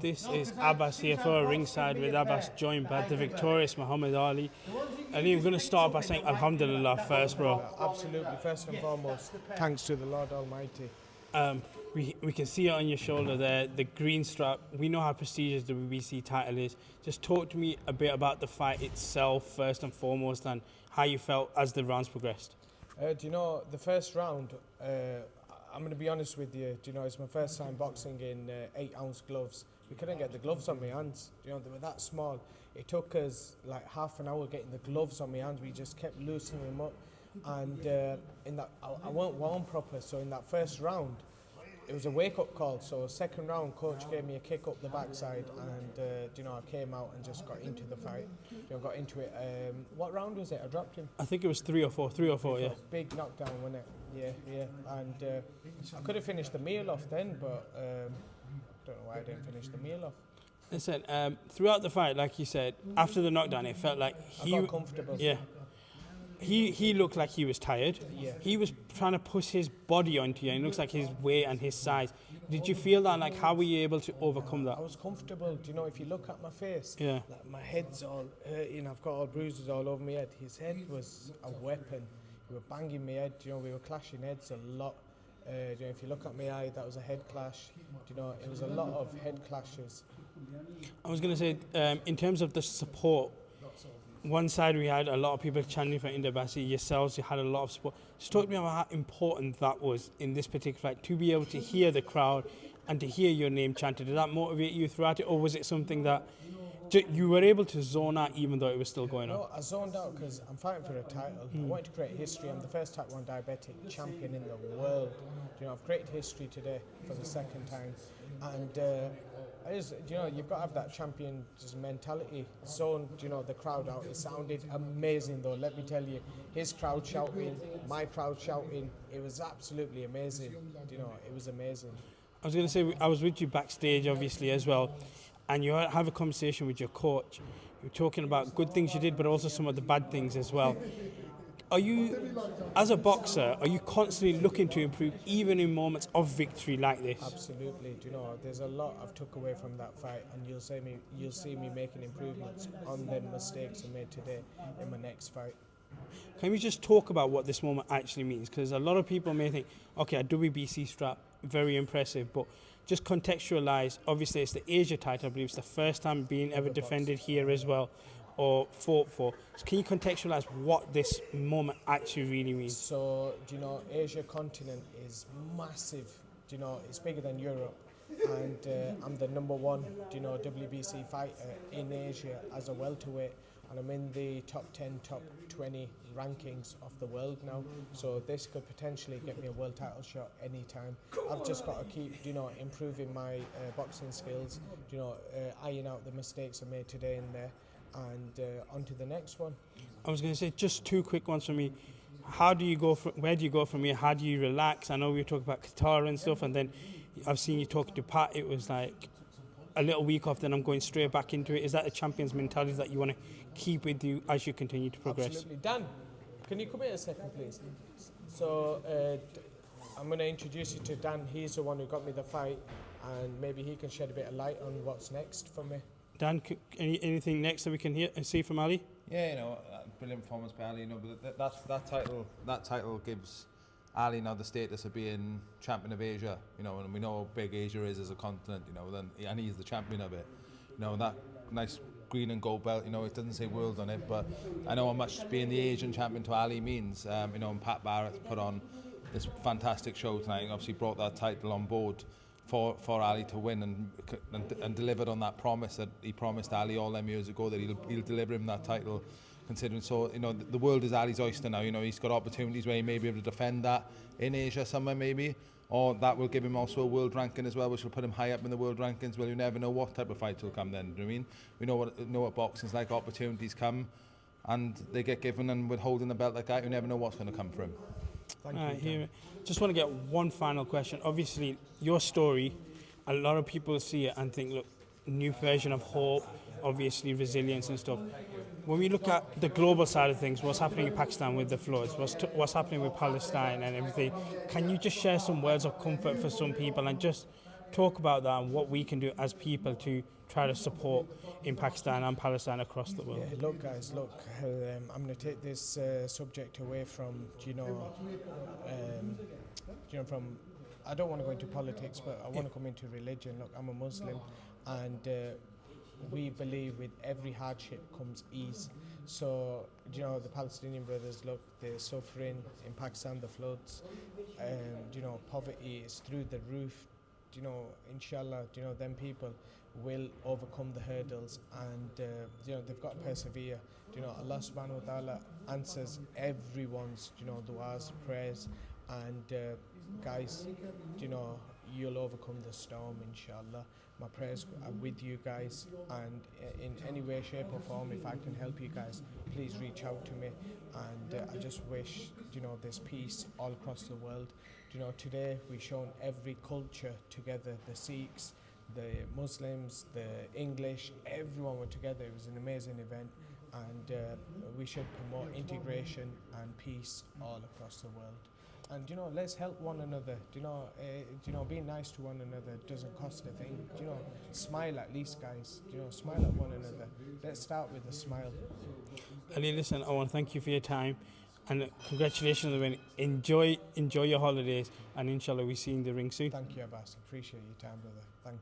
This is Abbas here for ringside with Abbas, joined by the victorious Muhammad Ali. Ali, I'm going to start by saying Alhamdulillah first, bro. Absolutely. First and foremost, thanks to the Lord Almighty. We can see it on your shoulder there, the green strap. We know how prestigious the WBC title is. Just talk to me a bit about the fight itself, first and foremost, and how you felt as the rounds progressed. Do you know, the first round, I'm going to be honest with you, do you know, it's my first time boxing in 8-ounce gloves. We couldn't get the gloves on my hands, do you know, they were that small. It took us like half an hour getting the gloves on my hands. We just kept loosening them up. And in that, I weren't warm proper, so in that first round, it was a wake-up call. So second round, coach gave me a kick up the backside, and you know, I came out and just got into the fight. You know, got into it. What round was it? I dropped him. I think it was three or four, yeah. Big knockdown, wasn't it? Yeah. And I could have finished the meal off then, but I don't know why I didn't finish the meal off. Listen, throughout the fight, like you said, after the knockdown, it felt like I got comfortable. Yeah. He looked like he was tired. Yeah. He was trying to push his body onto you, and it looks like his weight and his size. Did you feel that? Like, how were you able to overcome that? I was comfortable. Do you know, if you look at my face, yeah, like my head's all hurting. I've got all bruises all over my head. His head was a weapon. We were banging my head. You know, we were clashing heads a lot. You know, if you look at my eye, that was a head clash. You know, it was a lot of head clashes. I was going to say, in terms of the support, one side we had a lot of people chanting for Inder Bassi, yourselves, you had a lot of support. Just talk to me about how important that was in this particular fight, to be able to hear the crowd and to hear your name chanted. Did that motivate you throughout it, or was it something that you were able to zone out even though it was still going on? No, I zoned out because I'm fighting for a title. I wanted to create history. I'm the first type 1 diabetic champion in the world. You know, I've created history today for the second time. And you know, you've got to have that champion mentality. Zoned, you know, the crowd out. It sounded amazing though, let me tell you. His crowd shouting, my crowd shouting. It was absolutely amazing. You know, it was amazing. I was going to say, I was with you backstage obviously as well, and you have a conversation with your coach. You're talking about good things you did, but also some of the bad things as well. Are you, as a boxer, are you constantly looking to improve even in moments of victory like this? Absolutely. Do you know, there's a lot I've took away from that fight, and you'll see me making improvements on the mistakes I made today in my next fight. Can we just talk about what this moment actually means? Because a lot of people may think, okay, a WBC strap, very impressive, but just contextualize. Obviously, it's the Asia title. I believe it's the first time being ever defended here as well, or fought for. So can you contextualize what this moment actually really means? So, do you know, Asia continent is massive. Do you know, it's bigger than Europe, and I'm the #1, do you know, WBC fighter in Asia as a welterweight, and I'm in the top 10, top 20 rankings of the world now. So this could potentially get me a world title shot anytime. I've just got to keep, you know, improving my boxing skills, you know, iron out the mistakes I made today in there, and on to the next one. I was going to say, just two quick ones for me. How do you go from, where do you go from here? How do you relax? I know we were talking about Qatar and stuff, and then I've seen you talking to Pat. It was like a little week off, then I'm going straight back into it. Is that the champion's mentality that you want to keep with you as you continue to progress? Absolutely. Dan, can you come here a second, please? So I'm going to introduce you to Dan. He's the one who got me the fight, and maybe he can shed a bit of light on what's next for me. Dan, anything next that we can hear and see from Ali? Yeah, you know, brilliant performance by Ali. You know, but that title gives Ali now the status of being champion of Asia. You know, and we know how big Asia is as a continent. You know, and he's the champion of it. You know, that nice green and gold belt. You know, it doesn't say world on it, but I know how much being the Asian champion to Ali means. You know, and Pat Barrett put on this fantastic show tonight. And obviously brought that title on board for Ali to win, and delivered on that promise that he promised Ali all them years ago, that he'll deliver him that title. Considering, so, you know, the world is Ali's oyster now. You know, he's got opportunities where he may be able to defend that in Asia somewhere maybe, or that will give him also a world ranking as well, which will put him high up in the world rankings. Well, you never know what type of fights will come then. Do you know what I mean? We know what boxing's like. Opportunities come and they get given, and with holding the belt like that, you never know what's going to come for him. Thank you. Just want to get one final question. Obviously, your story, a lot of people see it and think, look, new version of hope, obviously resilience and stuff. When we look at the global side of things, what's happening in Pakistan with the floods, what's happening with Palestine and everything, can you just share some words of comfort for some people and just talk about that and what we can do as people to try to support in Pakistan and Palestine across the world. Yeah, look, guys, look. I'm going to take this subject away from, from. I don't want to go into politics, but I want to come into religion. Look, I'm a Muslim, and we believe with every hardship comes ease. So, the Palestinian brothers, look, they're suffering in Pakistan, the floods, poverty is through the roof. Inshallah, them people will overcome the hurdles, and they've got to persevere. Allah subhanahu wa ta'ala answers everyone's du'as, prayers, and guys, you'll overcome the storm, inshallah. My prayers are with you guys, and in any way, shape or form, if I can help you guys, please reach out to me. And I just wish there's peace all across the world. Today we've shown every culture together, the Sikhs, the Muslims, the English, everyone were together. It was an amazing event, and we should promote integration and peace all across the world. And let's help one another. Being nice to one another doesn't cost a thing. Smile at least, guys. Smile at one another. Let's start with a smile. Ali, listen, I want to thank you for your time, and congratulations on the win. Enjoy your holidays, and inshallah we see you in the ring soon. Thank you, Abbas. Appreciate your time, brother. Thank you.